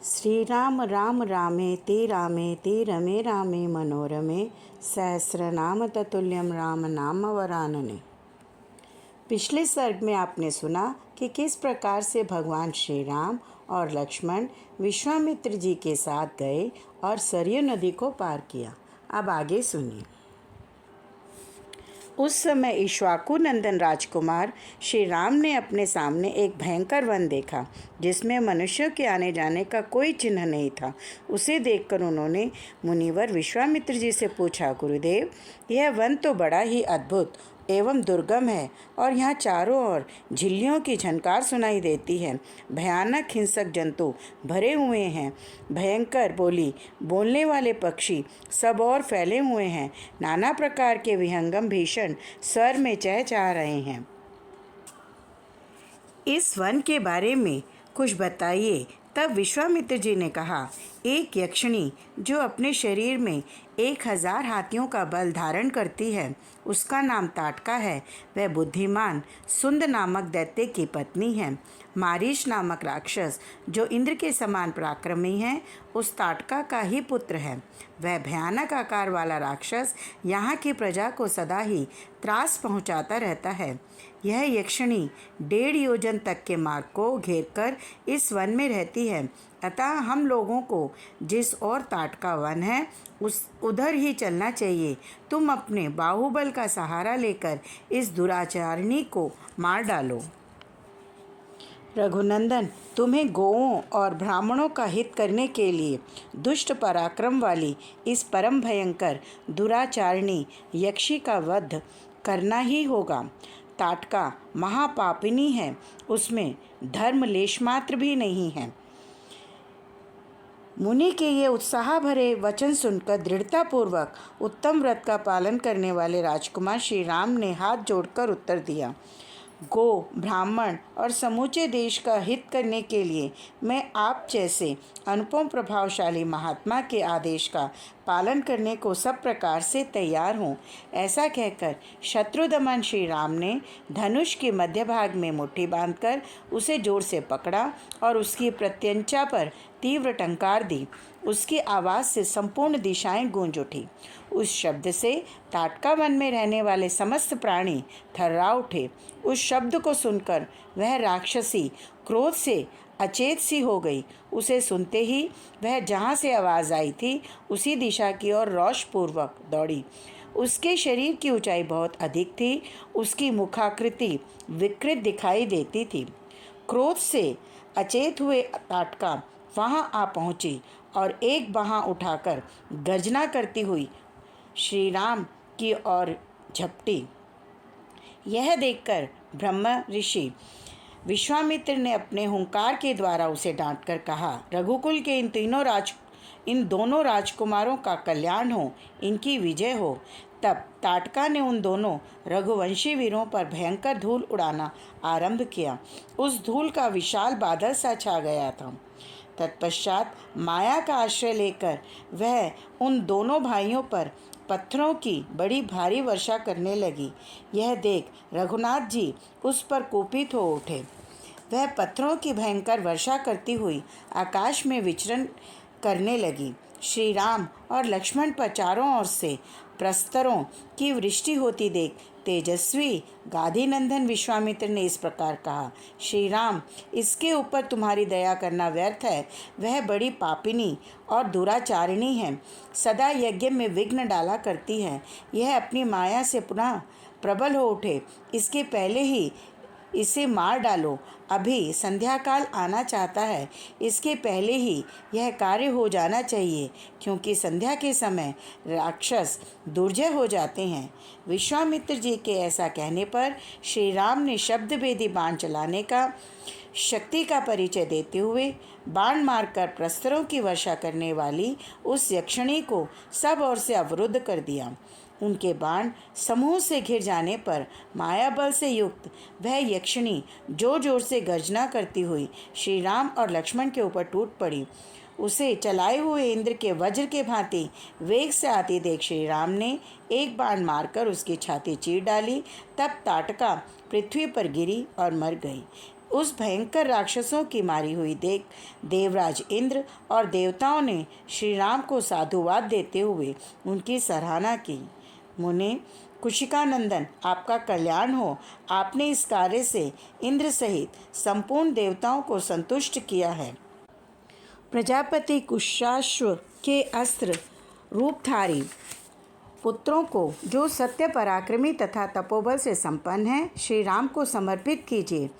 श्रीराम राम रामेति रामेति रमे रामे मनोरमे सहस्रनाम ततुल्यम राम नाम वरानने। पिछले सर्ग में आपने सुना कि किस प्रकार से भगवान श्री राम और लक्ष्मण विश्वामित्र जी के साथ गए और सरयू नदी को पार किया। अब आगे सुनिए। उस समय इक्ष्वाकु नंदन राजकुमार श्री राम ने अपने सामने एक भयंकर वन देखा जिसमें मनुष्यों के आने जाने का कोई चिन्ह नहीं था। उसे देखकर उन्होंने मुनिवर विश्वामित्र जी से पूछा, गुरुदेव, यह वन तो बड़ा ही अद्भुत एवं दुर्गम है और यहाँ चारों ओर झिल्लियों की झनकार सुनाई देती है। भयानक हिंसक जंतु भरे हुए हैं, भयंकर बोलने वाले पक्षी सब और फैले हुए हैं, नाना प्रकार के विहंगम भीषण स्वर में चहचहा रहे हैं। इस वन के बारे में कुछ बताइए। तब विश्वामित्र जी ने कहा, एक यक्षिणी जो अपने शरीर में 1000 हाथियों का बल धारण करती है, उसका नाम ताटका है। वह बुद्धिमान सुंद नामक दैत्य की पत्नी है। मारीच नामक राक्षस जो इंद्र के समान पराक्रमी है, उस ताटका का ही पुत्र है। वह भयानक आकार वाला राक्षस यहाँ की प्रजा को सदा ही त्रास पहुँचाता रहता है। यह यक्षिणी 1.5 योजन तक के मार्ग को घेरकर इस वन में रहती है। अतः हम लोगों को जिस ओर ताटका वन है उधर ही चलना चाहिए। तुम अपने बाहुबल का सहारा लेकर इस दुराचारिणी को मार डालो। रघुनंदन, तुम्हें गोओं और ब्राह्मणों का हित करने के लिए दुष्ट पराक्रम वाली इस परम भयंकर दुराचारिणी यक्षी का वध करना ही होगा। ताटका महापापिनी है, उसमें धर्म लेशमात्र भी नहीं है। मुनि के ये उत्साह भरे वचन सुनकर दृढ़तापूर्वक उत्तम व्रत का पालन करने वाले राजकुमार श्री राम ने हाथ जोड़कर उत्तर दिया, गो, ब्राह्मण और समूचे देश का हित करने के लिए मैं आप जैसे अनुपम प्रभावशाली महात्मा के आदेश का पालन करने को सब प्रकार से तैयार हूँ। ऐसा कहकर शत्रुदमन श्री राम ने धनुष के मध्य भाग में मुट्ठी बांधकर उसे जोर से पकड़ा और उसकी प्रत्यंचा पर तीव्र टंकार दी। उसकी आवाज़ से संपूर्ण दिशाएं गूंज उठी। उस शब्द से ताटका वन में रहने वाले समस्त प्राणी थर्रा उठे। उस शब्द को सुनकर वह राक्षसी क्रोध से अचेत सी हो गई। उसे सुनते ही वह जहाँ से आवाज़ आई थी उसी दिशा की ओर रोषपूर्वक दौड़ी। उसके शरीर की ऊंचाई बहुत अधिक थी। उसकी मुखाकृति विकृत दिखाई देती थी। क्रोध से अचेत हुए ताटका वहाँ आ पहुँची और एक बाँह उठाकर गर्जना करती हुई श्री राम की ओर झपटी। यह देखकर ब्रह्म ऋषि विश्वामित्र ने अपने हुंकार के द्वारा उसे डांटकर कहा, रघुकुल के इन दोनों राजकुमारों का कल्याण हो, इनकी विजय हो। तब ताटका ने उन दोनों रघुवंशी वीरों पर भयंकर धूल उड़ाना आरंभ किया। उस धूल का विशाल बादल सा छा गया था। तत्पश्चात माया का आश्रय लेकर वह उन दोनों भाइयों पर पत्थरों की बड़ी भारी वर्षा करने लगी। यह देख रघुनाथ जी उस पर कुपित हो उठे। वह पत्थरों की भयंकर वर्षा करती हुई आकाश में विचरण करने लगी। श्री राम और लक्ष्मण पर चारों ओर से प्रस्तरों की वृष्टि होती देख तेजस्वी गाधीनंदन विश्वामित्र ने इस प्रकार कहा, श्री राम, इसके ऊपर तुम्हारी दया करना व्यर्थ है। वह बड़ी पापिनी और दुराचारिणी है, सदा यज्ञ में विघ्न डाला करती है। यह अपनी माया से पुनः प्रबल हो उठे, इसके पहले ही इसे मार डालो। अभी संध्या काल आना चाहता है, इसके पहले ही यह कार्य हो जाना चाहिए, क्योंकि संध्या के समय राक्षस दुर्जय हो जाते हैं। विश्वामित्र जी के ऐसा कहने पर श्री राम ने शब्दभेदी बाण चलाने का शक्ति का परिचय देते हुए बाण मारकर प्रस्तरों की वर्षा करने वाली उस यक्षिणी को सब ओर से अवरुद्ध कर दिया। उनके बाण समूह से घिर जाने पर माया बल से युक्त वह यक्षिणी जोर जोर से गर्जना करती हुई श्री राम और लक्ष्मण के ऊपर टूट पड़ी। उसे चलाए हुए इंद्र के वज्र के भांति वेग से आती देख श्री राम ने एक बाण मारकर उसकी छाती चीर डाली। तब ताटका पृथ्वी पर गिरी और मर गई। उस भयंकर राक्षसों की मारी हुई देख देवराज इंद्र और देवताओं ने श्री राम को साधुवाद देते हुए उनकी सराहना की। मुने, कुशिकानंदन, आपका कल्याण हो। आपने इस कार्य से इंद्र सहित संपूर्ण देवताओं को संतुष्ट किया है। प्रजापति कुशाश्व के अस्त्र रूपधारी पुत्रों को, जो सत्य पराक्रमी तथा तपोबल से संपन्न हैं, श्री राम को समर्पित कीजिए।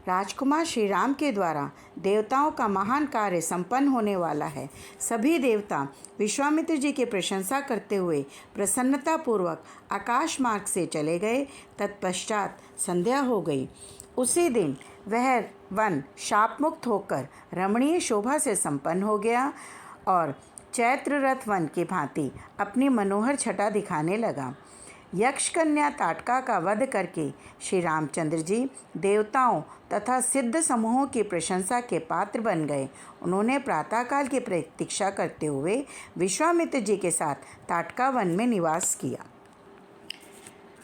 राजकुमार श्री राम के द्वारा देवताओं का महान कार्य संपन्न होने वाला है। सभी देवता विश्वामित्र जी की प्रशंसा करते हुए प्रसन्नतापूर्वक आकाश मार्ग से चले गए। तत्पश्चात संध्या हो गई। उसी दिन वह वन शापमुक्त होकर रमणीय शोभा से संपन्न हो गया और चैत्र रथ वन की भांति अपनी मनोहर छटा दिखाने लगा। यक्ष कन्या ताटका का वध करके श्री रामचंद्र जी देवताओं तथा सिद्ध समूहों की प्रशंसा के पात्र बन गए। उन्होंने प्रातःकाल की प्रतीक्षा करते हुए विश्वामित्र जी के साथ ताटका वन में निवास किया।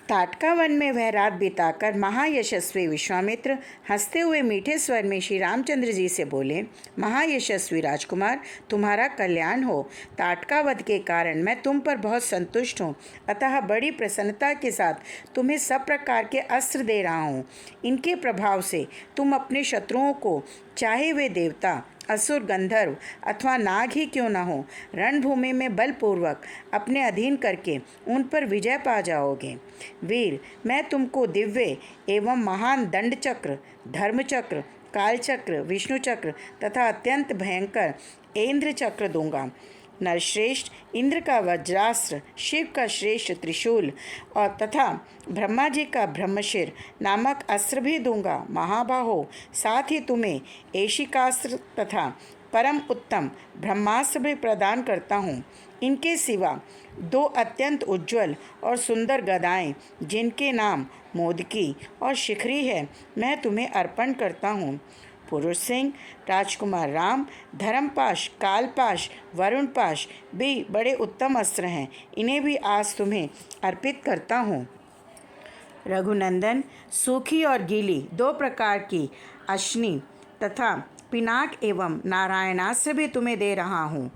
ताटका वन में वह रात बिताकर महायशस्वी विश्वामित्र हंसते हुए मीठे स्वर में श्री रामचंद्र जी से बोले, महायशस्वी राजकुमार, तुम्हारा कल्याण हो। ताटका वध के कारण मैं तुम पर बहुत संतुष्ट हूँ, अतः बड़ी प्रसन्नता के साथ तुम्हें सब प्रकार के अस्त्र दे रहा हूँ। इनके प्रभाव से तुम अपने शत्रुओं को, चाहे वे देवता, असुर, गंधर्व अथवा नाग ही क्यों न हो, रणभूमि में बलपूर्वक अपने अधीन करके उन पर विजय पा जाओगे। वीर, मैं तुमको दिव्य एवं महान दंड चक्र, धर्म चक्र, काल चक्र, विष्णु चक्र तथा अत्यंत भयंकर इंद्र चक्र दूंगा। नरश्रेष्ठ इंद्र का वज्रास्त्र, शिव का श्रेष्ठ त्रिशूल और तथा ब्रह्मा जी का ब्रह्मशिर नामक अस्त्र भी दूंगा। महाबाहो, साथ ही तुम्हें ऐशिकास्त्र तथा परम उत्तम ब्रह्मास्त्र भी प्रदान करता हूँ। इनके सिवा 2 अत्यंत उज्ज्वल और सुंदर गदाएं, जिनके नाम मोदकी और शिखरी है, मैं तुम्हें अर्पण करता हूँ। पुरुष सिंह, राजकुमार राम, धर्मपाश, कालपाश, वरुण पाश भी बड़े उत्तम अस्त्र हैं। इन्हें भी आज तुम्हें अर्पित करता हूँ। रघुनंदन, सूखी और गीली 2 प्रकार की अश्नि तथा पिनाक एवं नारायणास्त्र भी तुम्हें दे रहा हूँ।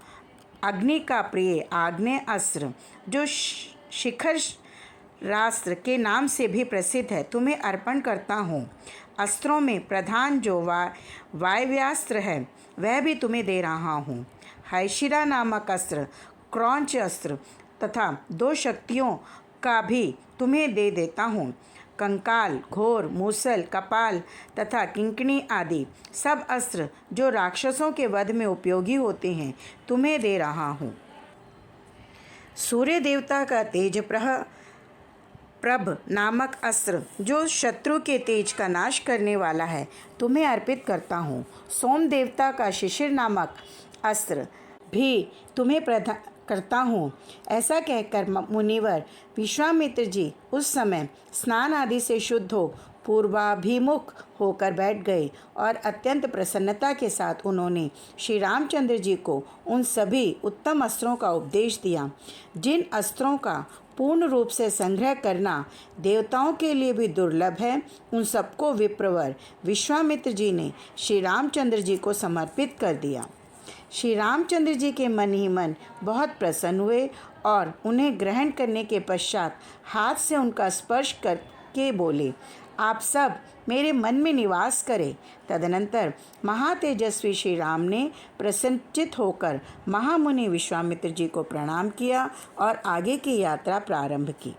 अग्नि का प्रिय आग्नेय अस्त्र, जो शिखर रास्त्र के नाम से भी प्रसिद्ध है, तुम्हें अर्पण करता हूँ। अस्त्रों में प्रधान जो वायव्यास्त्र है, वह भी तुम्हें दे रहा हूँ। हैशिरा नामक अस्त्र, क्रौंच अस्त्र तथा 2 शक्तियों का भी तुम्हें दे देता हूँ। कंकाल, घोर, मूसल, कपाल तथा किंकणी आदि सब अस्त्र जो राक्षसों के वध में उपयोगी होते हैं, तुम्हें दे रहा हूँ। सूर्य देवता का तेज प्रभ नामक अस्त्र, जो शत्रु के तेज का नाश करने वाला है, तुम्हें अर्पित करता हूँ। सोम देवता का शिशिर नामक अस्त्र भी तुम्हें प्रदान करता हूँ। ऐसा कहकर मुनिवर विश्वामित्र जी उस समय स्नान आदि से शुद्ध हो पूर्वाभिमुख होकर बैठ गए और अत्यंत प्रसन्नता के साथ उन्होंने श्री रामचंद्र जी को उन सभी उत्तम अस्त्रों का उपदेश दिया, जिन अस्त्रों का पूर्ण रूप से संग्रह करना देवताओं के लिए भी दुर्लभ है। उन सबको विप्रवर विश्वामित्र जी ने श्री रामचंद्र जी को समर्पित कर दिया। श्री रामचंद्र जी के मन ही मन बहुत प्रसन्न हुए और उन्हें ग्रहण करने के पश्चात हाथ से उनका स्पर्श करके बोले, आप सब मेरे मन में निवास करें। तदनंतर महातेजस्वी श्री राम ने प्रसन्नचित होकर महामुनि विश्वामित्र जी को प्रणाम किया और आगे की यात्रा प्रारंभ की।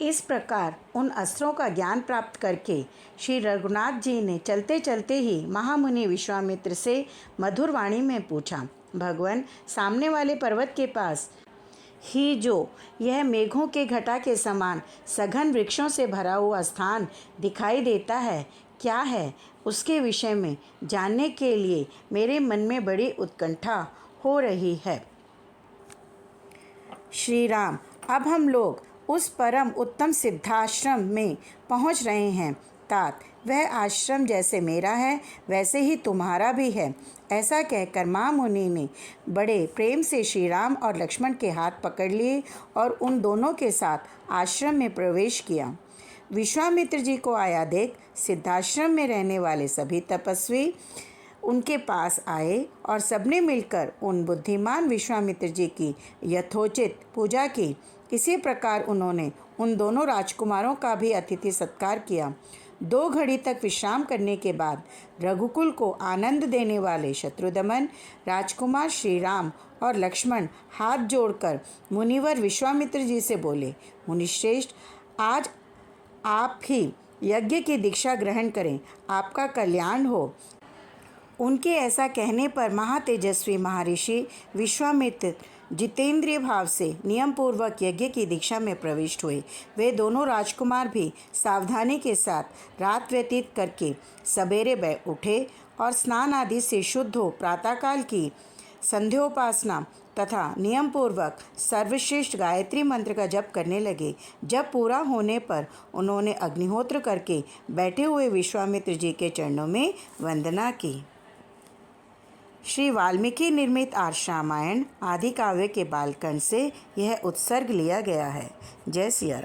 इस प्रकार उन अस्त्रों का ज्ञान प्राप्त करके श्री रघुनाथ जी ने चलते चलते ही महामुनि विश्वामित्र से मधुर वाणी में पूछा, भगवान, सामने वाले पर्वत के पास ही जो यह मेघों के घटा के समान सघन वृक्षों से भरा हुआ स्थान दिखाई देता है, क्या है? उसके विषय में जानने के लिए मेरे मन में बड़ी उत्कंठा हो रही है। श्री राम, अब हम लोग उस परम उत्तम सिद्धाश्रम में पहुंच रहे हैं। तात, वह आश्रम जैसे मेरा है वैसे ही तुम्हारा भी है। ऐसा कहकर महामुनि ने बड़े प्रेम से श्री राम और लक्ष्मण के हाथ पकड़ लिए और उन दोनों के साथ आश्रम में प्रवेश किया। विश्वामित्र जी को आया देख सिद्धाश्रम में रहने वाले सभी तपस्वी उनके पास आए और सबने मिलकर उन बुद्धिमान विश्वामित्र जी की यथोचित पूजा की। इसी प्रकार उन्होंने उन दोनों राजकुमारों का भी अतिथि सत्कार किया। 2 घड़ी तक विश्राम करने के बाद रघुकुल को आनंद देने वाले शत्रुदमन, राजकुमार श्री राम और लक्ष्मण हाथ जोड़कर मुनिवर विश्वामित्र जी से बोले, मुनिश्रेष्ठ, आज आप ही यज्ञ की दीक्षा ग्रहण करें, आपका कल्याण हो। उनके ऐसा कहने पर महातेजस्वी महर्षि विश्वामित्र जितेंद्रिय भाव से नियम पूर्वक यज्ञ की दीक्षा में प्रविष्ट हुए। वे दोनों राजकुमार भी सावधानी के साथ रात व्यतीत करके सवेरे उठे और स्नान आदि से शुद्ध हो प्रातःकाल की संध्योपासना तथा नियम पूर्वक सर्वश्रेष्ठ गायत्री मंत्र का जप करने लगे। जब पूरा होने पर उन्होंने अग्निहोत्र करके बैठे हुए विश्वामित्र जी के चरणों में वंदना की। श्री वाल्मीकि निर्मित आर्ष रामायण आदि काव्य के बालकांड से यह उत्सर्ग लिया गया है। जय सिया राम।